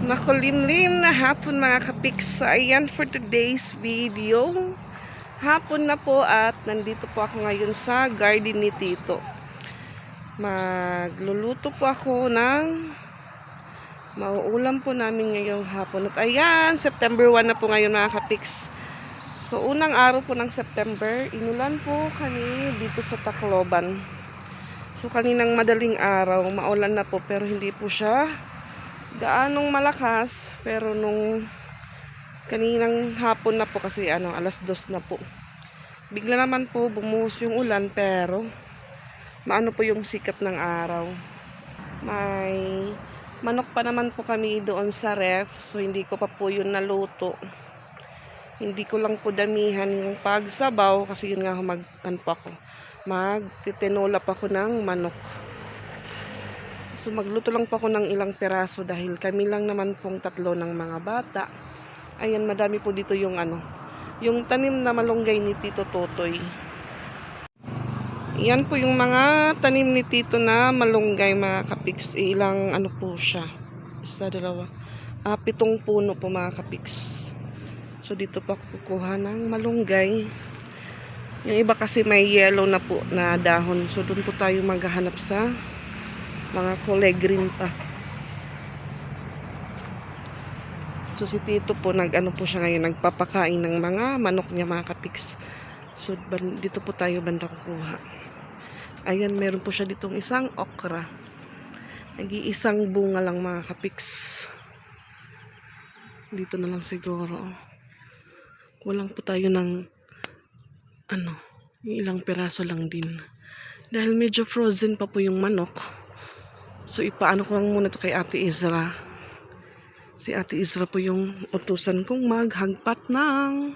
Makulimlim na hapon mga kapiks. So, ayan for today's video. Hapon na po at nandito po ako ngayon sa garden ni Tito. Magluluto po ako ng mauulam po namin ngayong hapon. At ayan, September 1 na po ngayon mga kapiks. So, unang araw po ng September, inulan po kami dito sa Tacloban. So, kaninang madaling araw, maulan na po pero hindi po siya gaanong malakas, pero nung kaninang hapon na po kasi alas 2 na po, bigla naman po bumuhos yung ulan, pero maano po yung sikat ng araw. May manok pa naman po kami doon sa ref, so hindi ko pa po yun naluto. Hindi ko lang po damihan yung pagsabaw kasi yun nga magtitinola pa ako ng manok. So magluto lang po ako ng ilang peraso dahil kami lang naman pong tatlo ng mga bata. Ayan, madami po dito yung yung tanim na malunggay ni Tito Totoy. Yan po yung mga tanim ni Tito na malunggay mga kapiks. Ilang po siya. Isa, dalawa. 7 puno po mga kapiks. So dito po ako kukuha ng malunggay. Yung iba kasi may yellow na po na dahon. So doon po tayo maghahanap sa mga kulay green pa. So si Tito po po siya ngayon, nagpapakain ng mga manok niya mga kapiks. So dito po tayo banda kukuha. Ayan, meron po siya ditong isang okra. Nag-iisang bunga lang mga kapiks. Dito na lang siguro. Kulang po tayo ng ilang peraso lang din. Dahil medyo frozen pa po yung manok. So ipaano ko lang muna to kay Ate Izra. Si Ate Izra po yung utusan kong maghagpat ng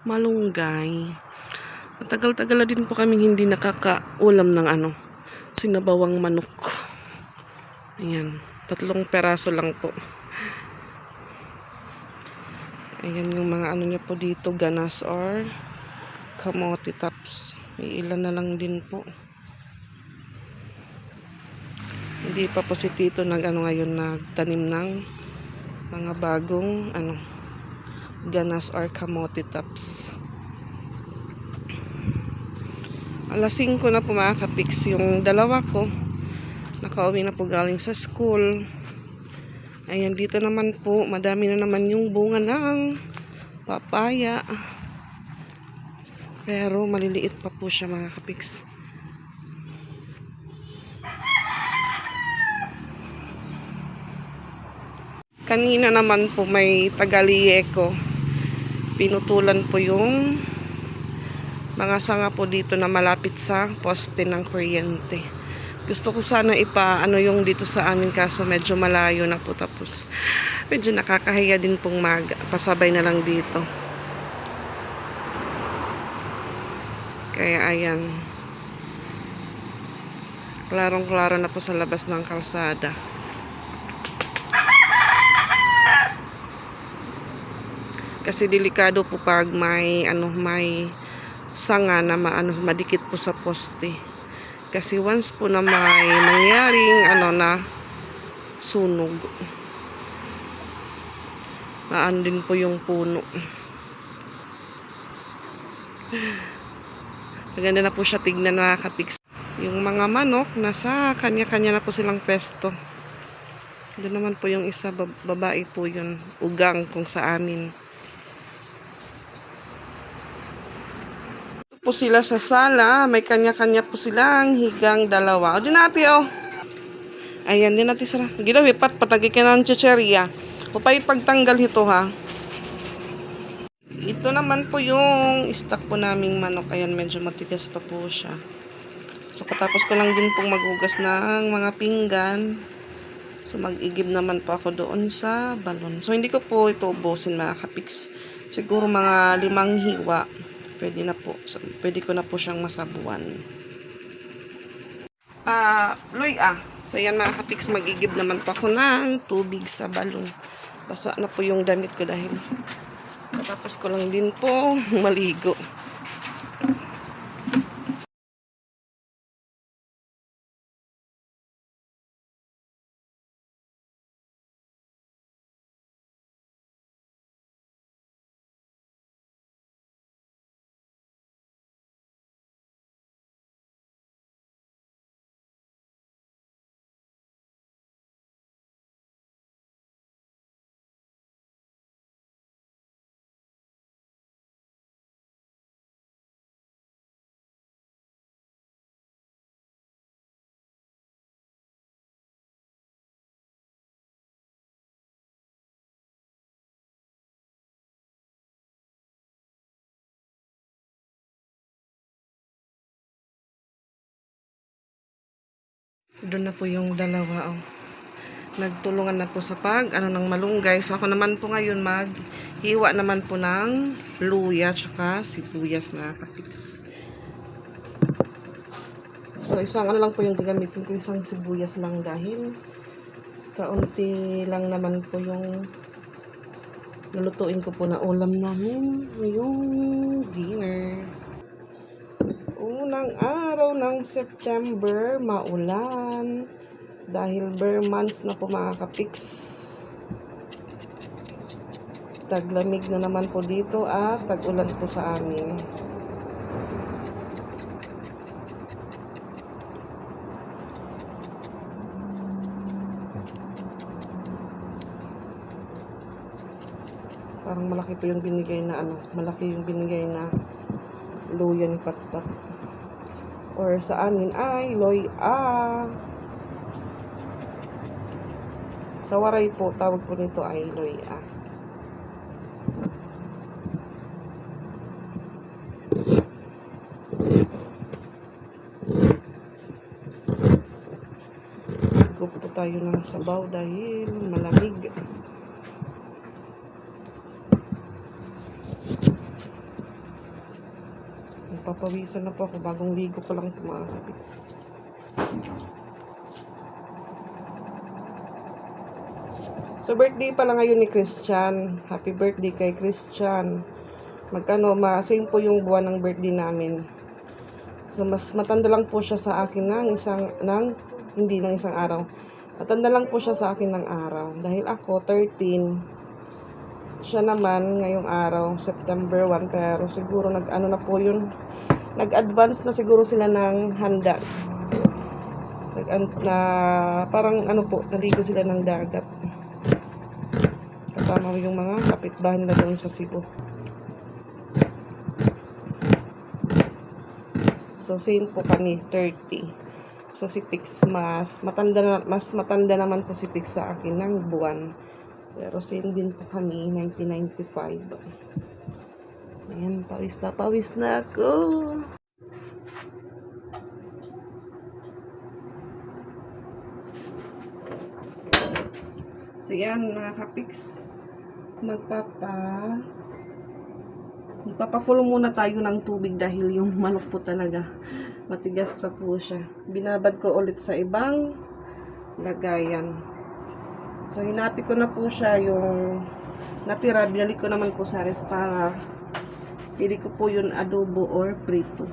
malunggay. Matagal-tagal na din po kami hindi nakakaulam ng sinabawang manok. Ayan, 3 peraso lang po. Ayan yung mga niya po dito, ganas or kamote tops. May ilan na lang din po. Hindi pa po si Tito ngayon nagtanim ng mga bagong ganas or kamote tops. Alas 5 na po mga kapiks, yung dalawa ko nakauwi na po galing sa school. Ayan, dito naman po madami na naman yung bunga ng papaya, pero maliliit pa po siya mga kapiks. Kanina naman po may tagaliyeko. Pinutulan po yung mga sanga po dito na malapit sa poste ng kuryente. Gusto ko sana yung dito sa amin, kaso medyo malayo na po, tapos medyo nakakahiya din pong pasabay na lang dito. Kaya ayan. Klarong-klaro na po sa labas ng kalsada. Kasi delikado po pag may sanga na madikit po sa poste. Kasi once po na may mangyaring na sunog, din po yung puno. Maganda na po siya tignan mga kapiks. Yung mga manok nasa kanya-kanya na po silang pwesto. Doon naman po yung isa, babae po yun, ugang kung sa amin. Po sila sa sala, may kanya-kanya po silang higang dalawa. O din natin ayan din natin sila. Gila wipat patagi ka ng chicheria. Upay pagtanggal ito ha. Ito naman po yung stock po naming manok. Ayan, medyo matigas pa po siya. So katapos ko lang din pong maghugas ng mga pinggan. So mag-igib naman po ako doon sa balon. So hindi ko po ito ubusin mga kapiks. Siguro mga 5 hiwa. Pwede ko na po siyang masabuan. So yan mga kapiks, mag-igib naman po ako ng tubig sa balon. Basa na po yung damit ko dahil tapos ko lang din po maligo. Doon na po yung dalawa, oh. Nagtulungan na po sa ng malunggay. So, ako naman po ngayon maghiwa naman po ng luya tsaka sibuyas na kapiks. So, isang lang po yung gagamitin ko, isang sibuyas lang dahil kaunti lang naman po yung lulutuin ko po na ulam namin yung dinner. Unang araw ng September, maulan. Dahil bare months na po mga kapiks. Taglamig na naman po dito at tag-ulan po sa amin. Parang malaki po yung binigay na malaki yung binigay na luya ni Patpat. Or sa amin ay loy-a. Sa Waray po, tawag po nito ay loy-a. Gup po tayo ng sabaw dahil malamig. Nagpapawisan na po ako, bagong ligo ko lang ito mga kapiks. So, birthday pala ngayon ni Christian. Happy birthday kay Christian. Same po yung buwan ng birthday namin. So, mas matanda lang po siya sa akin hindi ng isang araw. Matanda lang po siya sa akin ng araw. Dahil ako, 13. Siya naman, ngayong araw, September 1. Pero siguro, nag-advance na siguro sila ng handa. Parang naligo sila ng dagat. Kasama yung mga kapitbahay nila doon sa Cebu. So, same po kami, 30. So, si Pix mas matanda naman po si Pix sa akin ng buwan. Pero same din po kami, 1995. Ayan, pawis na ako. So, yan mga kapiks. Magpapakulo muna tayo ng tubig dahil yung manok po talaga matigas pa po siya. Binabad ko ulit sa ibang lagayan. So, hinati ko na po siya yung natira. Binalik ko naman po sa ref para pili ko po yun adobo or prito.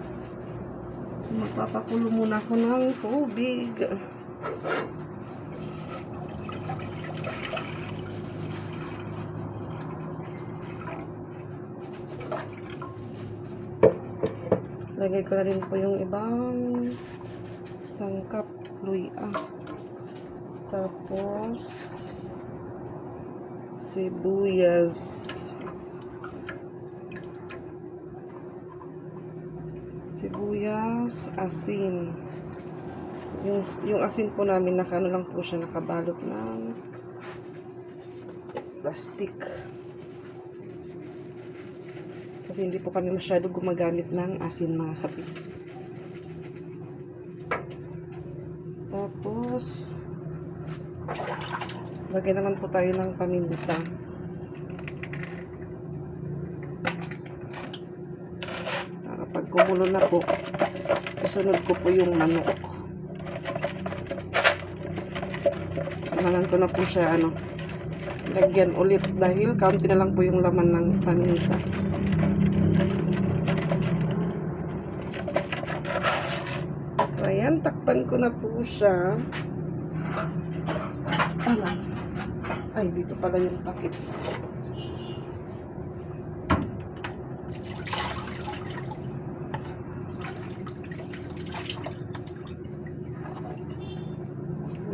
So, magpapakulo muna ako ng tubig. Lagay ko na rin po yung ibang sangkap luya. Tapos sibuyas. Asin. Yung asin po namin lang po siya, nakabalot ng plastic. Kasi hindi po kami masyado gumagamit ng asin mga kapiks. Tapos, lagay naman po tayo ng paminta. Kapag kumulo na po, susunod ko po yung manok. Kailangan ko na po siya, lagyan ulit dahil kaunti na lang po yung laman ng paminta. So, ayan, takpan ko na po siya. Ay, dito pala yung pakit.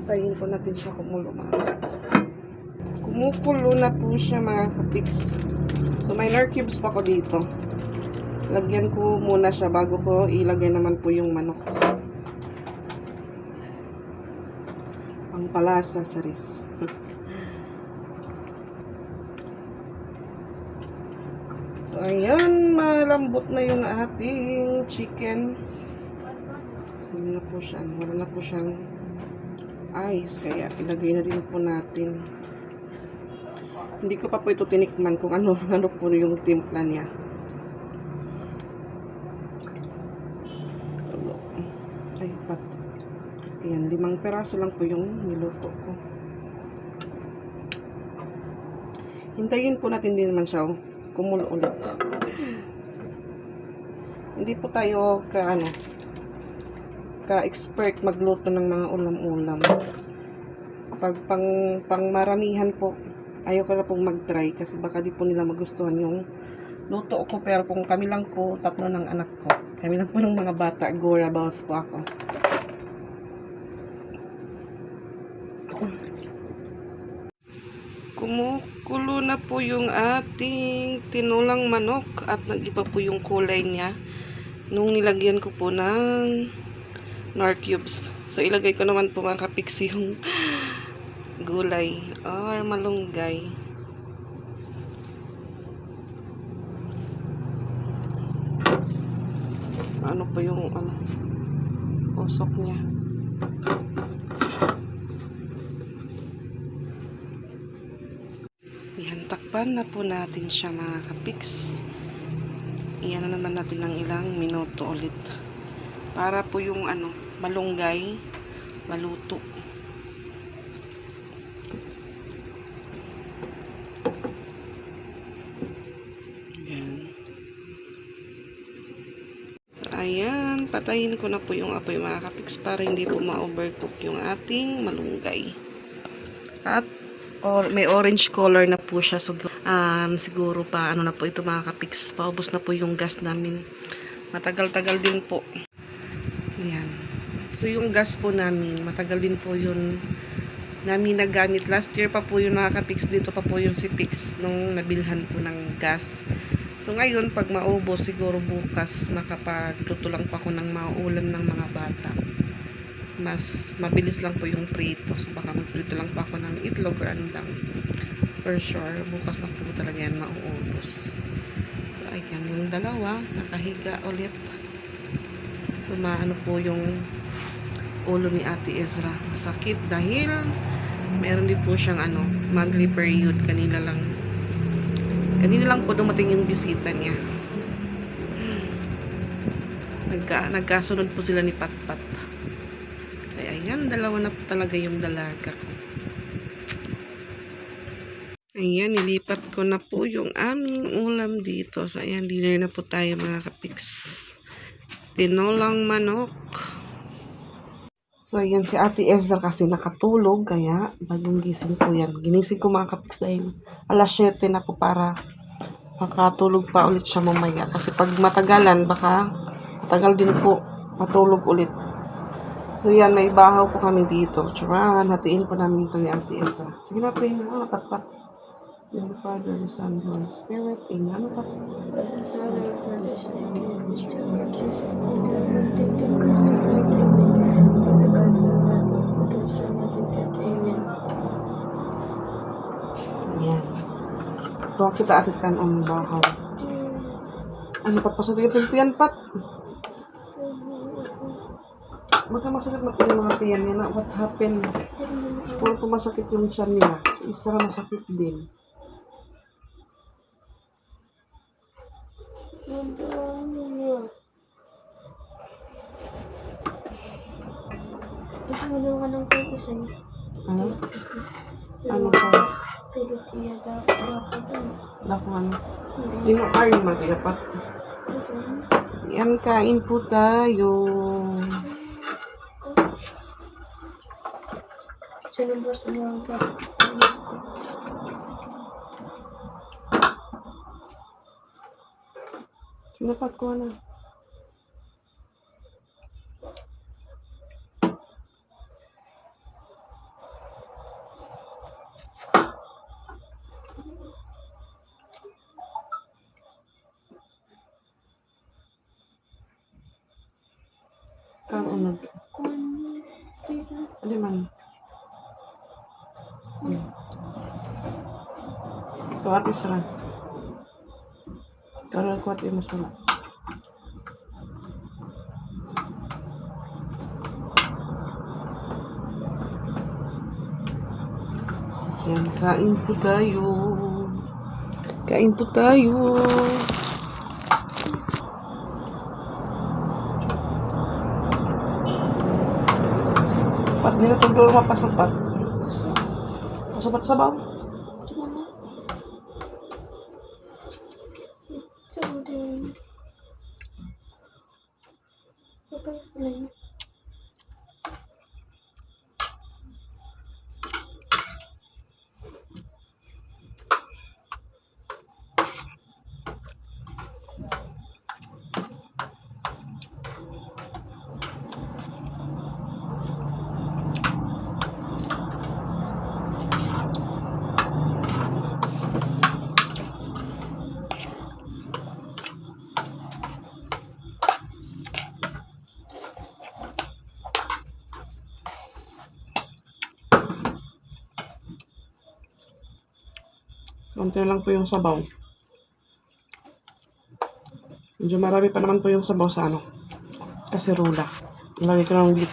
Hintayin po natin siya kumulo mga kapiks. Kumukulo na po siya mga kapiks. So, may nor cubes pa ko dito. Lagyan ko muna siya bago ko ilagay naman po yung manok. Ang palasa, charis. So, ayan, malambot na yung ating chicken. Wala na po siyang ice. Kaya ilagay na rin po natin. Hindi ko pa po ito tinikman kung ano po yung timpla niya. Ay, pat. Ayan, 5 peraso lang po yung niluto ko. Hintayin po natin din naman siya kumulo ulit. Hindi po tayo ka-expert magluto ng mga ulam-ulam. Pag pang maramihan po, ayaw ko na pong mag-try kasi baka di po nila magustuhan yung luto ko. Pero kung kami lang po, 3 ng anak ko, kami lang po ng mga bata, gorables po ako. Kumukulo na po yung ating tinulang manok at nag-iba po yung kulay niya nung nilagyan ko po ng nor cubes. So, ilagay ko naman po mga kapiks yung gulay or malunggay. Ano po yung usok niya. Yan, takpan na po natin siya mga kapiks. Iyan na naman natin ng ilang minuto ulit. Para po yung malunggay, maluto. Yan. So, ayan, patayin ko na po yung apoy mga kapiks para hindi po ma-overcook yung ating malunggay. At may orange color na po siya. So, siguro pa, na po ito mga kapiks. Paubos na po yung gas namin. Matagal-tagal din po. Ayan. So, yung gas po namin, matagal din po yun namin nagamit. Last year pa po yung mga kapiks. Dito pa po yung si Pix nung nabilhan po ng gas. So, ngayon, pag maubos, siguro bukas, makapagluto lang pa ako ng mauulam ng mga bata. Mas mabilis lang po yung prito. So, baka magprito lang pa ako ng itlog or ano lang. For sure, bukas na po talaga yan mauubos. So, ayan, yung dalawa, nakahiga ulit. So, maano po yung ulo ni Ate Ezra. Masakit dahil meron din po siyang monthly period. Kanina lang po dumating yung bisita niya. Nagkasunod po sila ni Patpat. Kaya ayan, dalawa na po talaga yung dalaga. Ayan, nilipat ko na po yung aming ulam dito. So, ayan, dinner na po tayo mga kapiks. Tinolang manok. So, ayan, si Ate Ezra kasi nakatulog. Kaya, bagong gising po yan. Ginising ko mga kapiks dahil alas 7 na po para makatulog pa ulit siya mamaya. Kasi pag matagalan, baka matagal din po matulog ulit. So, yan, may bahaw po kami dito. Tsaka, hatiin po namin ito ni Ate Ezra. Sige na, pray na. Patpat. In the Father, the Son, the Holy Spirit. Amen. Ano pa? Yan. Tuwa kita atikan ang bahaw. Ano pa sa tingin yan, Pat? Baka masakit na po yung mga tiyan niya. What happened? Puro po masakit yung tiyan niya. Isa masakit din. Gusto mo naman ng purpose sa'yo? Ano? Ano pa? Pero tiya dapat Lako ano? Ay, matiyapat. Yan, kain po tayo. Sinubos mo lang pa. Sinapat ko na. Kang unod. Ano man? Kuwati sila. Kalau kuwati mo sila. Kain po tayo. Kain po tayo. Pat nila itong dulo mapasok pat. Pasupat sa baw. Mana? Saan din? Apa yang sebenarnya? Konti lang po yung sabaw. Medyo marami pa naman po yung sabaw sa ano. Kaserula. Lagay ko lang dito.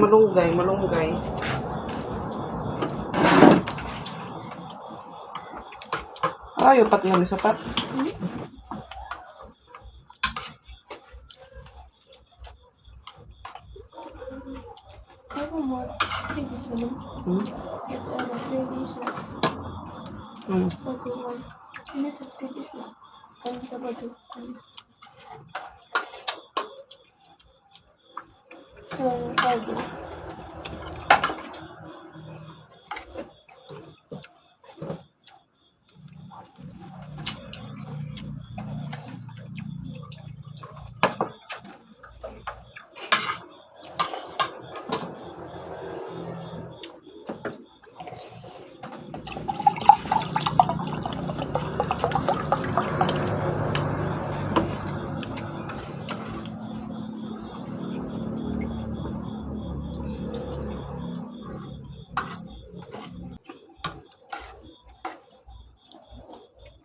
Malunggay, malunggay. Ay, upat nga ni sapat. Aku mau 3 days naman. At 3 days na. Pag-iwan. Hindi sa 3 days na. Ang Sabado. Friday.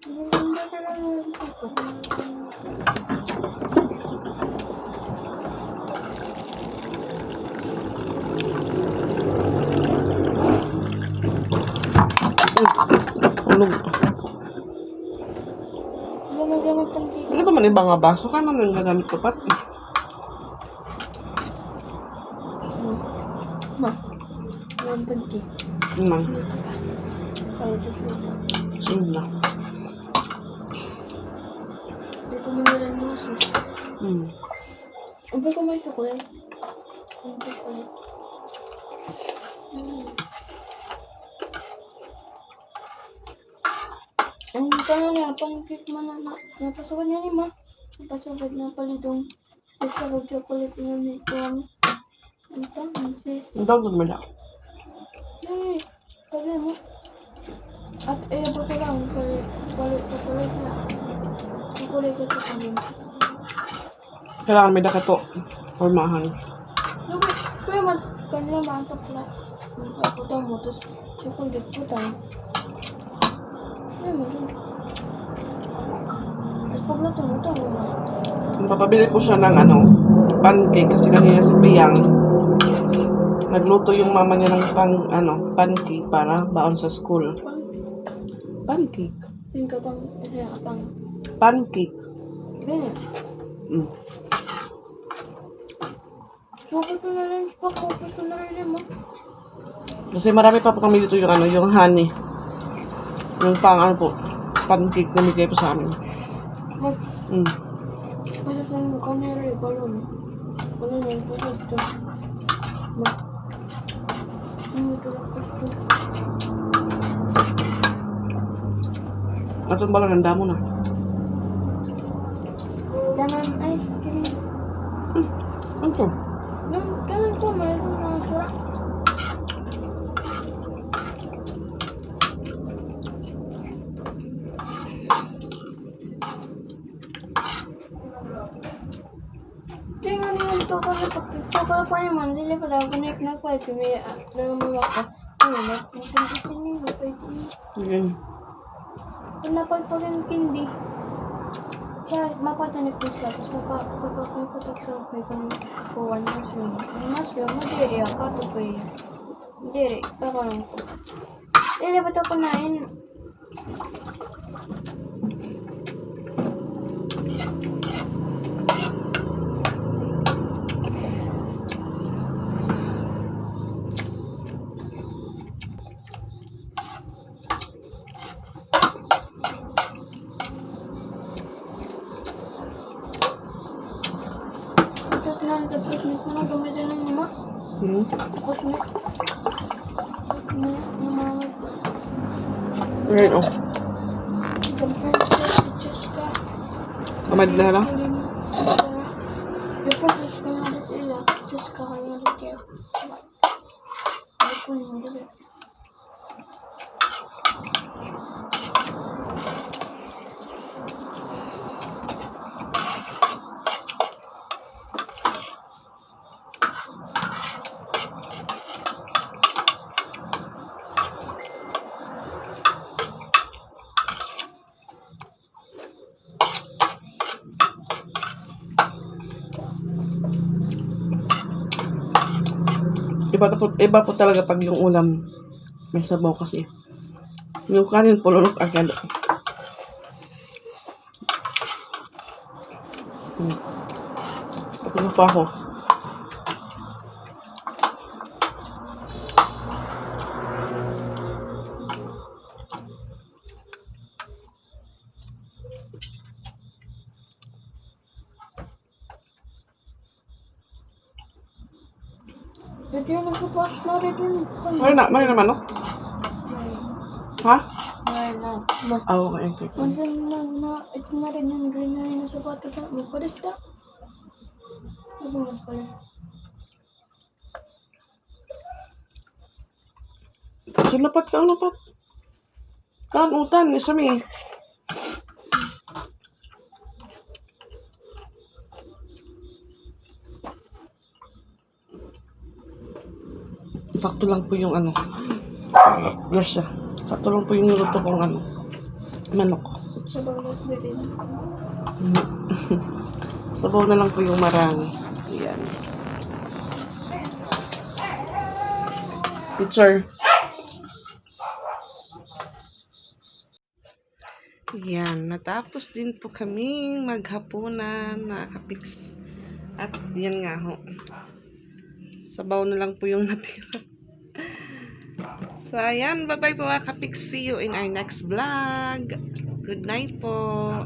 Hindi ka lang dito. Ulog. Gamag-gamag kang dito. Ano ba man ibang nga baso ka naman yung gagamit ko pat? Ma, yung pancake. Naman. Dito ka. Palitas dito. Sunod na. Hindi ko minilan yung sauce. Ubi ko may chocolate. Yung chocolate. Ang kanya niya, pancake mo na napasukan niya ni Ma. Napasukan na palidong stick sa chocolate niya nito. Ang tawag, sis. Ang tawag mo na. Ay, sabi mo. At ba ko lang, chocolate na. Chocolate ito kami. Kailangan may daka to. Formahan. Sabi, kuya man, kanila maantok lang. Putang mo, tapos chocolate putang. Ay, mo dun. Tapos pag natumutan mo na. Papabili po siya ng ano, pancake kasi kanina si Piyang nagluto yung mama niya ng pancake para baon sa school. Pancake. Yung kapang, kapang. Pancake. Ganyan. Super ko na rin, focus ko na rin mo. Kasi marami pa po kami dito yung yung honey. Yung pancake na bigay po sa amin. Mag, Mm. pwede sa mo, kamera yung balon. Balon yung pwede ito. Mag, tulak ko ito. At yung balon, handa mo na. Ganon ice cream. Ano to? Yung ganon ko, mayroon mga surak. Tingnan niyo ito ko na pagkito ko pa naman. Dili pa daw connect na pa. Pimaya lang mo ako. Nagpunta niyo, pwede niyo. Ayan. Kung napagpagin kindi, siya, mapatanik ko siya, tapos mapapagpatak sa kay kung kuwan mushroom. Ang mushroom, madiri ako, ito po yun. Madiri, karoon ko. Dili ba ito kunain? Tapos na, tapos na gamitin ng lima. Tapos na. Namamag. Ayan, oh. Compare sa Jessica. Amad na lang. Yung process ko nga dito ila, Jessica kayo nga dito. Ano po yung dito? Iba po talaga pag yung ulam may sabaw kasi. Yung kanin pulunok agad. Tapos na po ako. Dito yung nagsupas na rin yun. Mari naman, no? Ha? Na. Ah, okay. Mansan na, ito na rin yung green na yun sa sapatos na. Magpalis na. Ano ba pala? Sinapat ka, lapat. Kan utan, isa mi. Sakto lang po yung ano. Gosh, sakto lang po yung niluto kong ano. Manok. Sabaw na din. Sabaw na lang po yung marami. Ayan. Picture. Ayan. Natapos din po kaming maghapunan na kapiks. At yan nga ho. Sabaw na lang po yung natira. So, ayan. Bye-bye po mga kapiks. See you in our next vlog. Good night po.